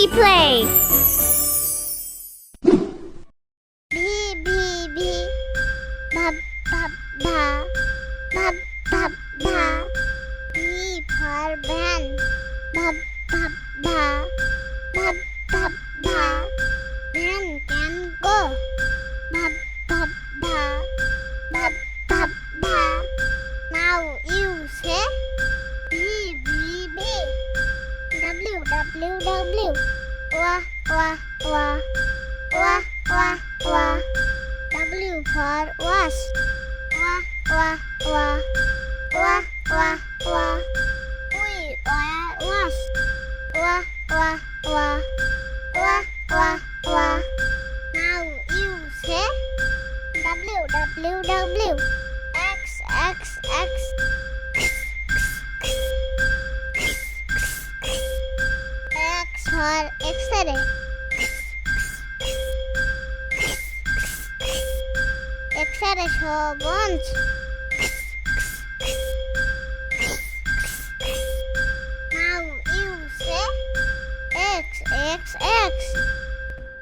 play. V V va va va va va. V for van. Va va va va va va. Van can go. Va va va va va va. Now you say B B B. W W W. Wah wah wah. Wah wah wah. W for wash. Wah wah wah. Wah wah wah. We are wash. Wah wah wah. Wah wah wah. Now you say W W W. X X X. X for X-ray. X-ray show bones. Now you say X X X.